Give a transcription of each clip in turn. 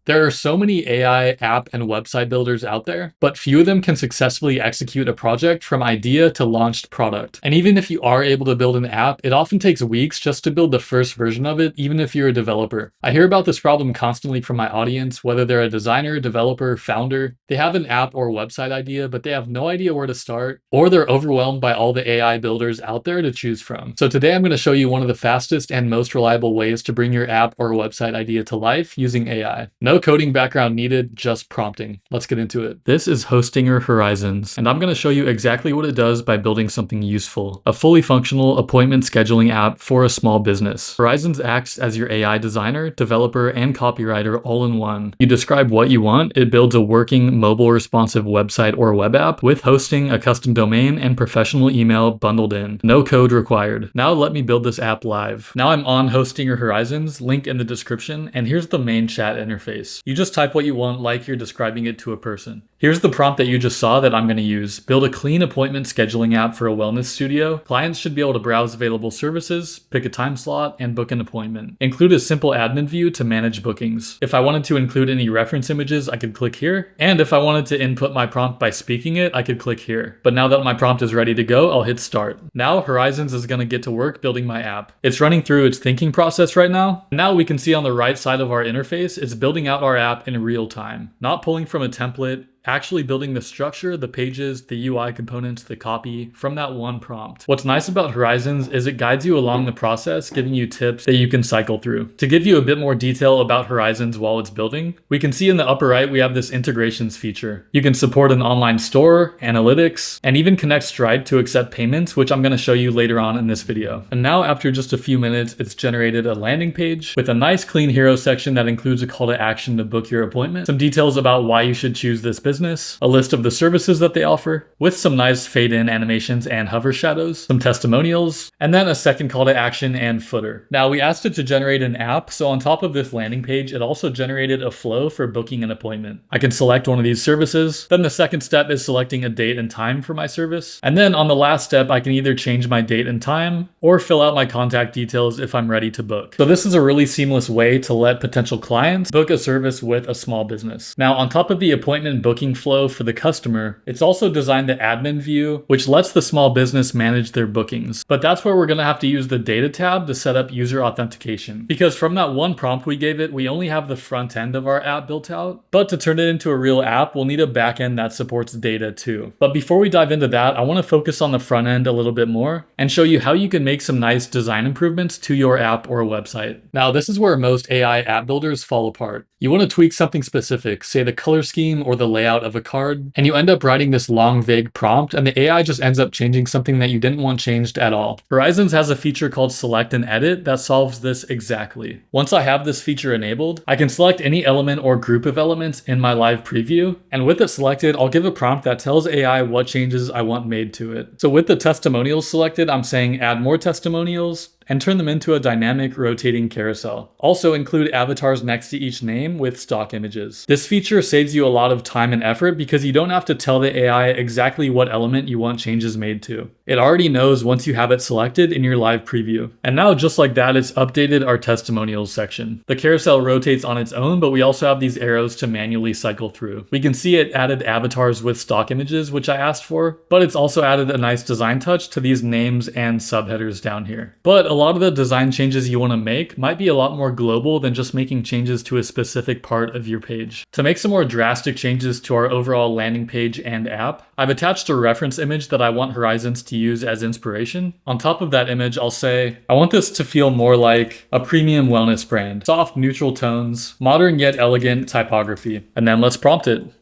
There are so many AI app and website builders out there, but few of them can successfully execute a project from idea to launched product. And even if you are able to build an app, it often takes weeks just to build the first version of it, even if you're a developer. I hear about this problem constantly from my audience, whether they're a designer, developer, founder. They have an app or website idea, but they have no idea where to start, or they're overwhelmed by all the AI builders out there to choose from. So today I'm going to show you one of the fastest and most reliable ways to bring your app or website idea to life using AI. No coding background needed, just prompting. Let's get into it. This is Hostinger Horizons, and I'm going to show you exactly what it does by building something useful. A fully functional appointment scheduling app for a small business. Horizons acts as your AI designer, developer, and copywriter all in one. You describe what you want, it builds a working mobile responsive website or web app with hosting, a custom domain, and professional email bundled in. No code required. Now let me build this app live. Now I'm on Hostinger Horizons, link in the description, and here's the main chat interface. You just type what you want like you're describing it to a person. Here's the prompt that you just saw that I'm going to use. Build a clean appointment scheduling app for a wellness studio. Clients should be able to browse available services, pick a time slot, and book an appointment. Include a simple admin view to manage bookings. If I wanted to include any reference images, I could click here. And if I wanted to input my prompt by speaking it, I could click here. But now that my prompt is ready to go, I'll hit start. Now Horizons is going to get to work building my app. It's running through its thinking process right now. Now we can see on the right side of our interface, it's building out our app in real time, not pulling from a template, actually building the structure, the pages, the UI components, the copy from that one prompt. What's nice about Horizons is it guides you along the process, giving you tips that you can cycle through. To give you a bit more detail about Horizons while it's building, we can see in the upper right, we have this integrations feature. You can support an online store, analytics, and even connect Stripe to accept payments, which I'm going to show you later on in this video. And now after just a few minutes, it's generated a landing page with a nice clean hero section that includes a call to action to book your appointment, some details about why you should choose this business, a list of the services that they offer, with some nice fade-in animations and hover shadows, some testimonials, and then a second call to action and footer. Now, we asked it to generate an app, so on top of this landing page, it also generated a flow for booking an appointment. I can select one of these services, then the second step is selecting a date and time for my service, and then on the last step, I can either change my date and time, or fill out my contact details if I'm ready to book. So this is a really seamless way to let potential clients book a service with a small business. Now, on top of the appointment booking flow for the customer, it's also designed the admin view, which lets the small business manage their bookings. But that's where we're going to have to use the data tab to set up user authentication. Because from that one prompt we gave it, we only have the front end of our app built out. But to turn it into a real app, we'll need a back end that supports data too. But before we dive into that, I want to focus on the front end a little bit more and show you how you can make some nice design improvements to your app or website. Now, this is where most AI app builders fall apart. You want to tweak something specific, say the color scheme or the layout of a card, and you end up writing this long, vague prompt, and the AI just ends up changing something that you didn't want changed at all. Horizons has a feature called Select and Edit that solves this exactly. Once I have this feature enabled, I can select any element or group of elements in my live preview, and with it selected, I'll give a prompt that tells AI what changes I want made to it. So with the testimonials selected, I'm saying add more testimonials, and turn them into a dynamic rotating carousel. Also include avatars next to each name with stock images. This feature saves you a lot of time and effort because you don't have to tell the AI exactly what element you want changes made to. It already knows once you have it selected in your live preview. And now just like that, it's updated our testimonials section. The carousel rotates on its own, but we also have these arrows to manually cycle through. We can see it added avatars with stock images, which I asked for, but it's also added a nice design touch to these names and subheaders down here. But a lot of the design changes you want to make might be a lot more global than just making changes to a specific part of your page. To make some more drastic changes to our overall landing page and app, I've attached a reference image that I want Horizons to use as inspiration. On top of that image, I'll say, I want this to feel more like a premium wellness brand. Soft, neutral tones, modern yet elegant typography. And then let's prompt it.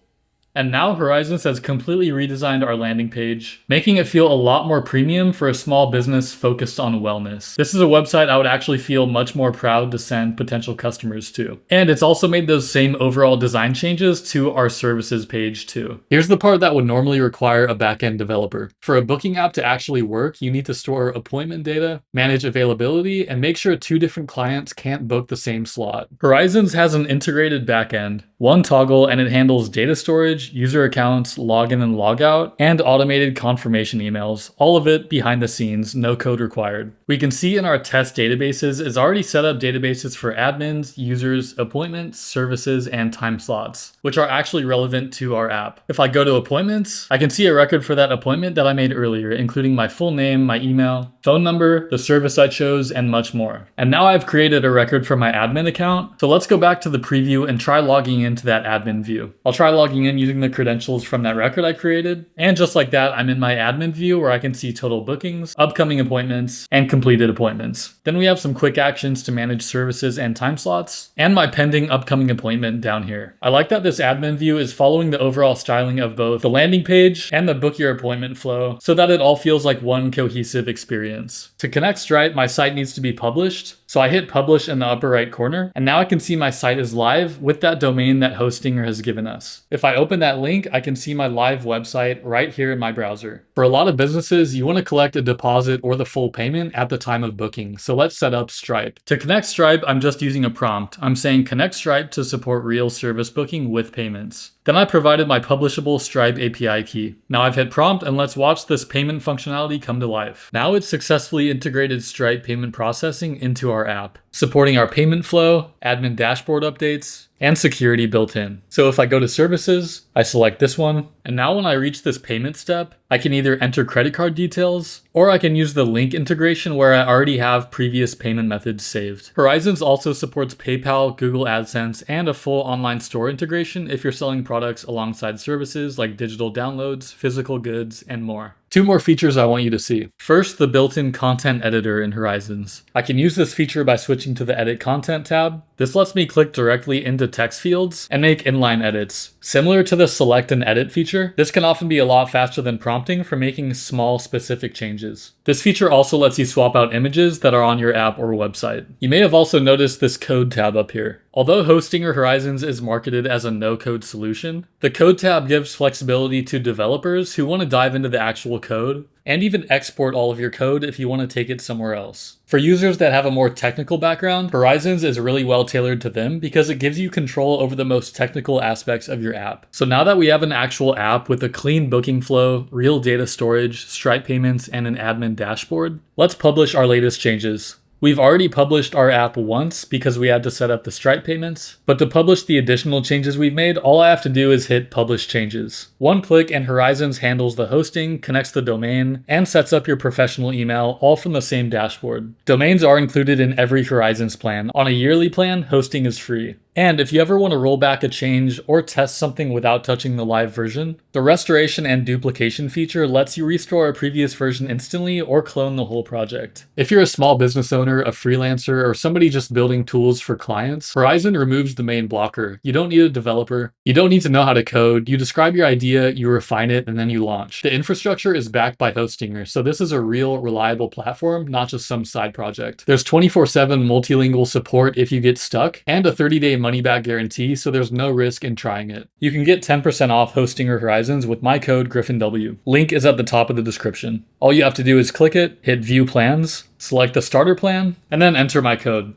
And now Horizons has completely redesigned our landing page, making it feel a lot more premium for a small business focused on wellness. This is a website I would actually feel much more proud to send potential customers to. And it's also made those same overall design changes to our services page too. Here's the part that would normally require a backend developer. For a booking app to actually work, you need to store appointment data, manage availability, and make sure two different clients can't book the same slot. Horizons has an integrated backend. One toggle, and it handles data storage, user accounts, login and logout, and automated confirmation emails, all of it behind the scenes, no code required. We can see in our test databases is already set up databases for admins, users, appointments, services, and time slots, which are actually relevant to our app. If I go to appointments, I can see a record for that appointment that I made earlier, including my full name, my email, phone number, the service I chose, and much more. And now I've created a record for my admin account, so let's go back to the preview and try logging into that admin view. I'll try logging in using the credentials from that record I created, and just like that, I'm in my admin view where I can see total bookings, upcoming appointments, and completed appointments. Then we have some quick actions to manage services and time slots, and my pending upcoming appointment down here. I like that this admin view is following the overall styling of both the landing page and the book your appointment flow so that it all feels like one cohesive experience. To connect Stripe, my site needs to be published, so I hit publish in the upper right corner, and now I can see my site is live with that domain that Hostinger has given us. If I open that link, I can see my live website right here in my browser. For a lot of businesses, you want to collect a deposit or the full payment at the time of booking, so let's set up Stripe. To connect Stripe, I'm just using a prompt. I'm saying connect Stripe to support real service booking with payments. Then I provided my publishable Stripe API key. Now I've hit prompt, and let's watch this payment functionality come to life. Now it's successfully integrated Stripe payment processing into our app, supporting our payment flow, admin dashboard updates, and security built in. So if I go to services, I select this one, and now when I reach this payment step, I can either enter credit card details, or I can use the link integration where I already have previous payment methods saved. Horizons also supports PayPal, Google AdSense, and a full online store integration if you're selling products alongside services like digital downloads, physical goods, and more. Two more features I want you to see. First, the built-in content editor in Horizons. I can use this feature by switching to the Edit Content tab. This lets me click directly into text fields and make inline edits. Similar to the Select and Edit feature, this can often be a lot faster than prompting for making small specific changes. This feature also lets you swap out images that are on your app or website. You may have also noticed this Code tab up here. Although Hostinger Horizons is marketed as a no-code solution, the Code tab gives flexibility to developers who want to dive into the actual code and even export all of your code if you want to take it somewhere else. For users that have a more technical background, Horizons is really well tailored to them because it gives you control over the most technical aspects of your app. So now that we have an actual app with a clean booking flow, real data storage, Stripe payments, and an admin dashboard, let's publish our latest changes. We've already published our app once because we had to set up the Stripe payments, but to publish the additional changes we've made, all I have to do is hit Publish Changes. One click and Horizons handles the hosting, connects the domain, and sets up your professional email all from the same dashboard. Domains are included in every Horizons plan. On a yearly plan, hosting is free. And if you ever want to roll back a change or test something without touching the live version, the restoration and duplication feature lets you restore a previous version instantly or clone the whole project. If you're a small business owner, a freelancer, or somebody just building tools for clients, Horizon removes the main blocker. You don't need a developer. You don't need to know how to code. You describe your idea, you refine it, and then you launch. The infrastructure is backed by Hostinger, so this is a real, reliable platform, not just some side project. There's 24/7 multilingual support if you get stuck, and a 30-day money-back guarantee, so there's no risk in trying it. You can get 10% off Hostinger Horizons with my code GriffinW. Link is at the top of the description. All you have to do is click it, hit View Plans, select the starter plan, and then enter my code.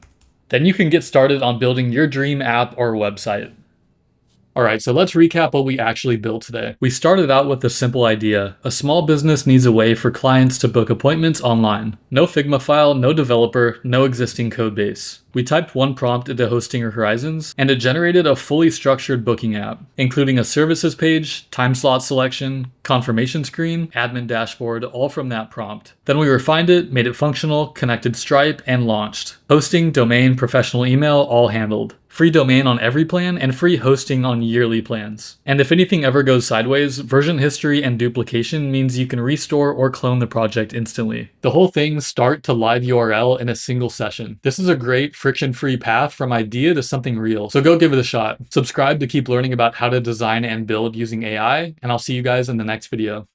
Then you can get started on building your dream app or website. Alright, so let's recap what we actually built today. We started out with a simple idea. A small business needs a way for clients to book appointments online. No Figma file, no developer, no existing code base. We typed one prompt into Hostinger Horizons, and it generated a fully structured booking app, including a services page, time slot selection, confirmation screen, admin dashboard, all from that prompt. Then we refined it, made it functional, connected Stripe, and launched. Hosting, domain, professional email, all handled. Free domain on every plan, and free hosting on yearly plans. And if anything ever goes sideways, version history and duplication means you can restore or clone the project instantly. The whole thing start to live URL in a single session. This is a great friction-free path from idea to something real, so go give it a shot. Subscribe to keep learning about how to design and build using AI, and I'll see you guys in the next video.